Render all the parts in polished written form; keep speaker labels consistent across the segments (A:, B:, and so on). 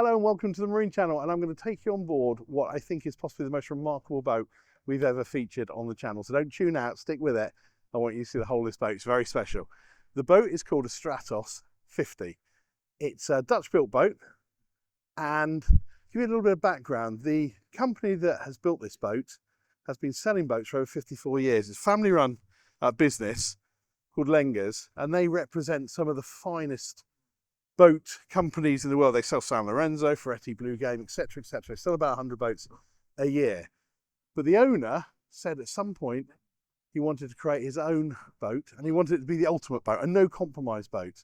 A: Hello and welcome to the Marine Channel, and I'm going to take you on board what I think is possibly the most remarkable boat we've ever featured on the channel. So don't tune out, stick with it. I want you to see the whole of this boat. It's very special. The boat is called a Stratos 50. It's a Dutch-built boat, and to give you a little bit of background, the company that has built this boat has been selling boats for over 54 years. It's a family-run business called Lengers, and they represent some of the finest boat companies in the world. They sell San Lorenzo, Ferretti, Blue Game, etc., etc. They sell about 100 boats a year. But the owner said at some point he wanted to create his own boat, and he wanted it to be the ultimate boat, a no compromise boat.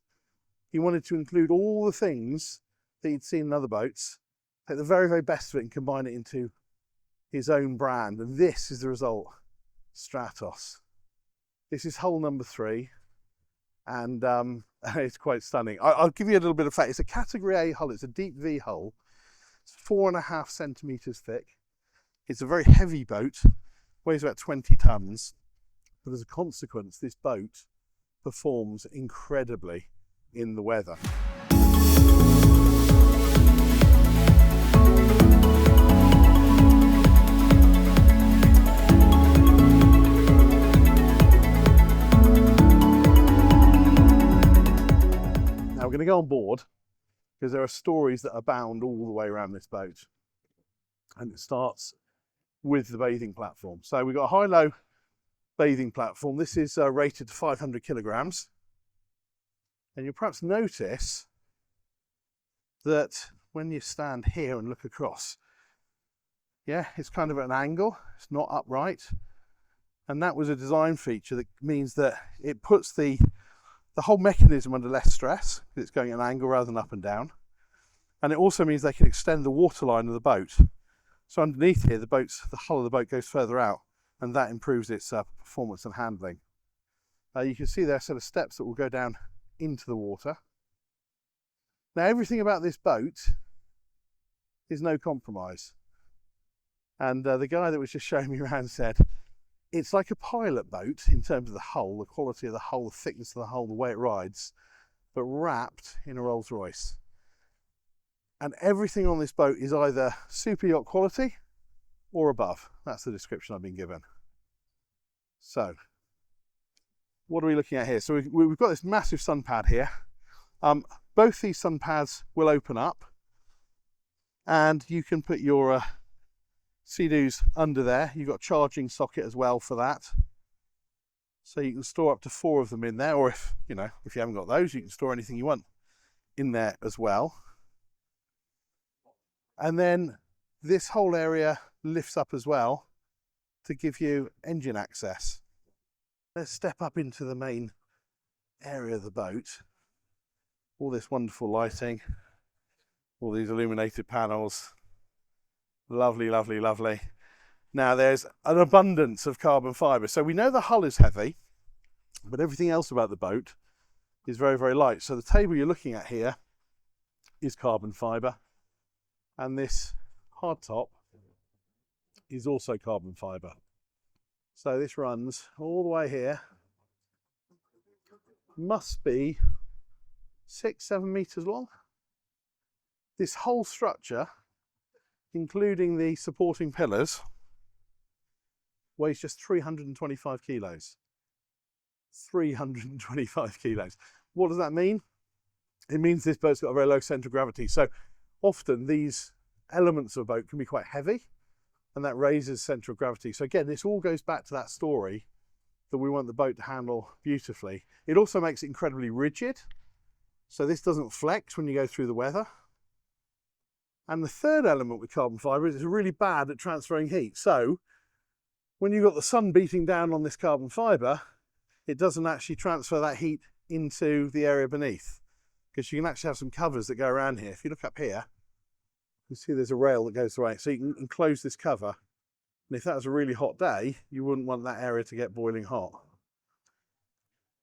A: He wanted to include all the things that he'd seen in other boats, take the very, very best of it and combine it into his own brand. And this is the result: Stratos. This is hull number 3. And it's quite stunning. I'll give you a little bit of fact. It's a category A hull. It's a deep V hull. It's 4.5 centimeters thick. It's a very heavy boat, weighs about 20 tons. But as a consequence, this boat performs incredibly in the weather. We're going to go on board because there are stories that abound all the way around this boat, and it starts with the bathing platform. So we've got a high-low bathing platform. This is rated to 500 kilograms, and you'll perhaps notice that when you stand here and look across, yeah, it's kind of at an angle. It's not upright, and that was a design feature that means that it puts the whole mechanism under less stress because it's going at an angle rather than up and down. And it also means they can extend the waterline of the boat. So underneath here, the hull of the boat goes further out, and that improves its performance and handling. You can see there are a set of steps that will go down into the water. Now, everything about this boat is no compromise. And the guy that was just showing me around said, it's like a pilot boat in terms of the hull, the quality of the hull, the thickness of the hull, the way it rides, but wrapped in a Rolls Royce. And everything on this boat is either super yacht quality or above. That's the description I've been given. So, what are we looking at here? So we've got this massive sun pad here. Both these sun pads will open up, and you can put your Sea-Doos under there. You've got a charging socket as well for that, so you can store up to 4 of them in there, or if you haven't got those, you can store anything you want in there as well. And then this whole area lifts up as well to give you engine access. Let's step up into the main area of the boat. All this wonderful lighting, all these illuminated panels. Lovely, lovely, lovely. Now there's an abundance of carbon fibre. So we know the hull is heavy, but everything else about the boat is very, very light. So the table you're looking at here is carbon fibre, and this hardtop is also carbon fibre. So this runs all the way here. Must be 6-7 meters long. This whole structure, including the supporting pillars, weighs just 325 kilos. 325 kilos. What does that mean? It means this boat's got a very low centre of gravity. So often these elements of a boat can be quite heavy, and that raises centre of gravity. So again, this all goes back to that story that we want the boat to handle beautifully. It also makes it incredibly rigid, so this doesn't flex when you go through the weather. And the third element with carbon fibre is it's really bad at transferring heat. So when you've got the sun beating down on this carbon fibre, it doesn't actually transfer that heat into the area beneath, because you can actually have some covers that go around here. If you look up here, you see there's a rail that goes away. So you can enclose this cover. And if that was a really hot day, you wouldn't want that area to get boiling hot.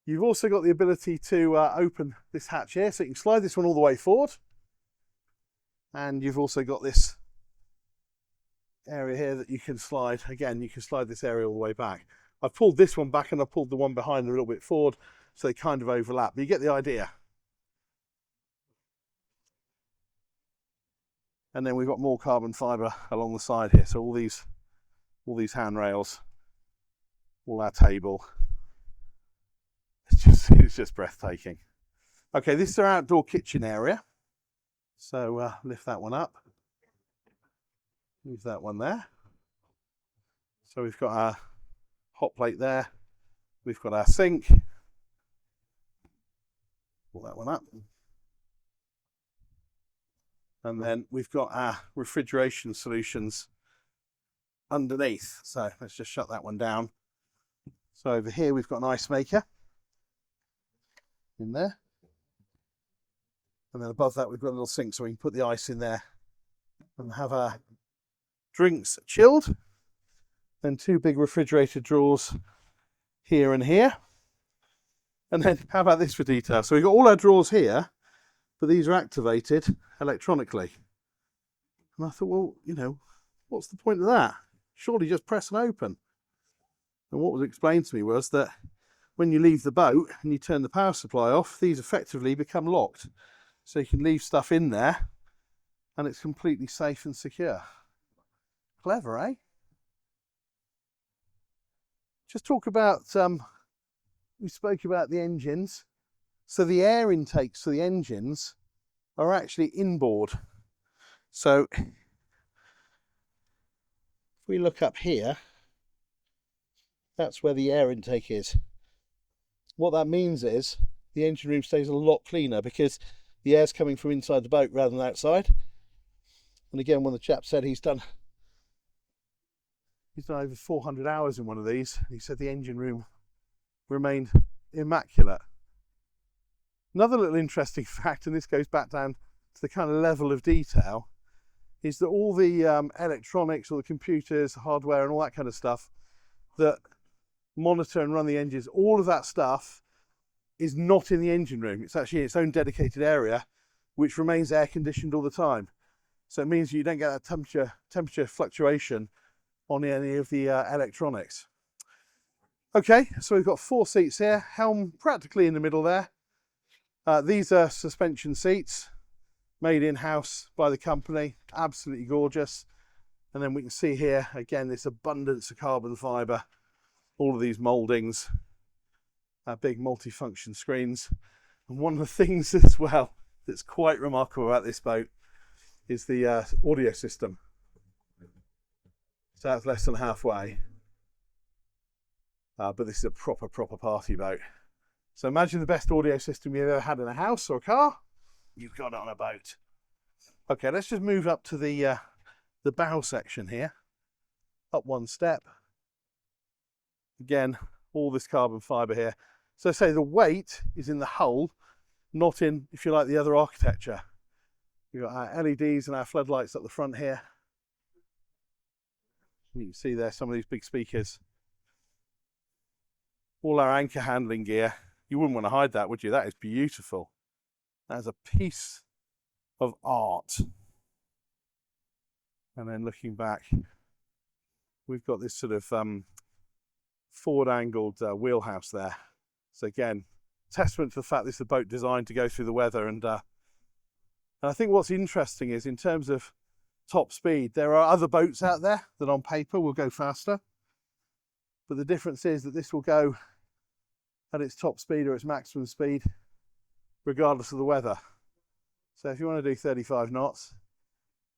A: You've also got the ability to open this hatch here. So you can slide this one all the way forward. And you've also got this area here that you can slide. Again, you can slide this area all the way back. I've pulled this one back and I've pulled the one behind a little bit forward, so they kind of overlap, but you get the idea. And then we've got more carbon fibre along the side here. So all these handrails, all our table. It's just breathtaking. Okay, this is our outdoor kitchen area. So lift that one up. Move that one there. So we've got our hot plate there. We've got our sink. Pull that one up. And then we've got our refrigeration solutions underneath. So let's just shut that one down. So over here we've got an ice maker in there. And then above that we've got a little sink so we can put the ice in there and have our drinks chilled. Then two big refrigerated drawers here and here. And then how about this for detail? So we've got all our drawers here, but these are activated electronically. And I thought, well, you know, what's the point of that? Surely just press and open. And what was explained to me was that when you leave the boat and you turn the power supply off, these effectively become locked. So you can leave stuff in there and it's completely safe and secure. Clever, eh? Just talk about, we spoke about the engines. So the air intakes for the engines are actually inboard. So if we look up here, that's where the air intake is. What that means is the engine room stays a lot cleaner because the air's coming from inside the boat rather than outside. And again, when the chap said he's done over 400 hours in one of these, he said the engine room remained immaculate. Another little interesting fact, and this goes back down to the kind of level of detail, is that all the electronics, all the computers, hardware and all that kind of stuff that monitor and run the engines, all of that stuff is not in the engine room. It's actually its own dedicated area which remains air conditioned all the time. So it means you don't get that temperature fluctuation on any of the electronics. Okay, so we've got 4 seats here, Helm practically in the middle there. These are suspension seats made in-house by the company, absolutely gorgeous. And then we can see here again this abundance of carbon fibre, all of these mouldings, big multi-function screens. And one of the things as well that's quite remarkable about this boat is the audio system. So that's less than halfway. But this is a proper party boat. So imagine the best audio system you've ever had in a house or a car. You've got it on a boat. Okay, let's just move up to the bow section here. Up one step. Again, all this carbon fibre here. So say the weight is in the hull, not in, if you like, the other architecture. We've got our LEDs and our floodlights up the front here. You can see there some of these big speakers. All our anchor handling gear. You wouldn't want to hide that, would you? That is beautiful. That is a piece of art. And then looking back, we've got this sort of forward angled wheelhouse there. So again, testament to the fact this is a boat designed to go through the weather. And I think what's interesting is in terms of top speed, there are other boats out there that on paper will go faster. But the difference is that this will go at its top speed or its maximum speed, regardless of the weather. So if you want to do 35 knots,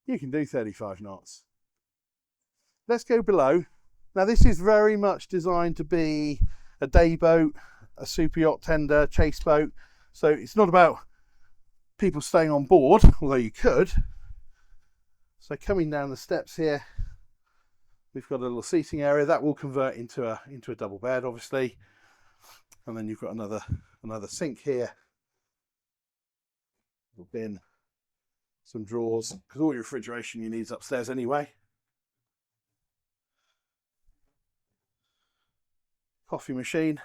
A: you can do 35 knots. Let's go below. Now this is very much designed to be a day boat, a super yacht tender, chase boat. So it's not about people staying on board, although you could. So coming down the steps here, we've got a little seating area that will convert into a double bed, obviously. And then you've got another sink here, little bin, some drawers, because all your refrigeration you need is upstairs anyway. Coffee machine,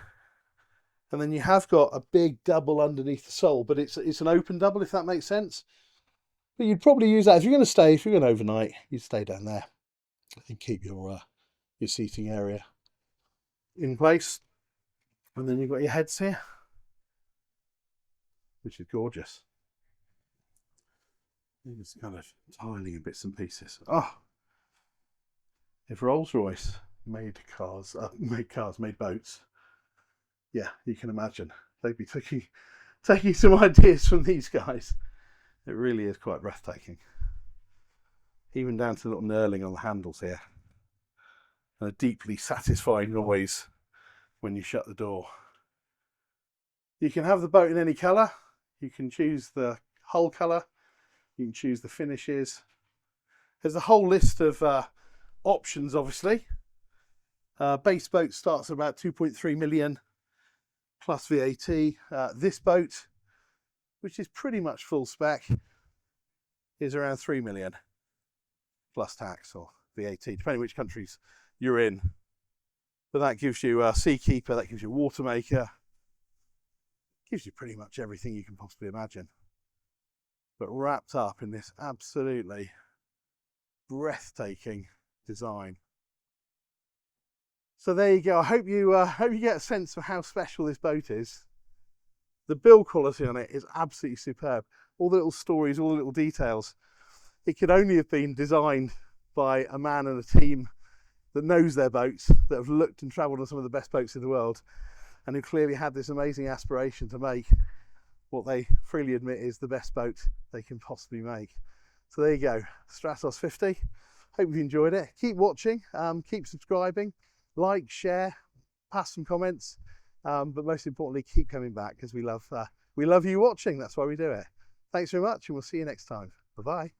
A: and then you have got a big double underneath the sole, but it's an open double, if that makes sense. But you'd probably use that if you're going to overnight. You'd stay down there and keep your seating area in place. And then you've got your heads here, which is gorgeous. It's kind of tiling in bits and pieces. Oh, if Rolls-Royce made boats, yeah, you can imagine they'd be taking some ideas from these guys. It really is quite breathtaking. Even down to the little knurling on the handles here. And a deeply satisfying noise when you shut the door. You can have the boat in any colour. You can choose the hull colour. You can choose the finishes. There's a whole list of options, obviously. Base boat starts at about 2.3 million plus VAT. This boat, which is pretty much full spec, is around 3 million plus tax or VAT, depending which countries you're in. But that gives you a seakeeper, that gives you a water maker, gives you pretty much everything you can possibly imagine. But wrapped up in this absolutely breathtaking design. So there you go. I hope you get a sense of how special this boat is. The build quality on it is absolutely superb. All the little stories, all the little details. It could only have been designed by a man and a team that knows their boats, that have looked and travelled on some of the best boats in the world, and who clearly had this amazing aspiration to make what they freely admit is the best boat they can possibly make. So there you go, Stratos 50. Hope you've enjoyed it. Keep watching, keep subscribing, like, share, pass some comments, but most importantly, keep coming back because we love you watching. That's why we do it. Thanks very much, and we'll see you next time. Bye-bye.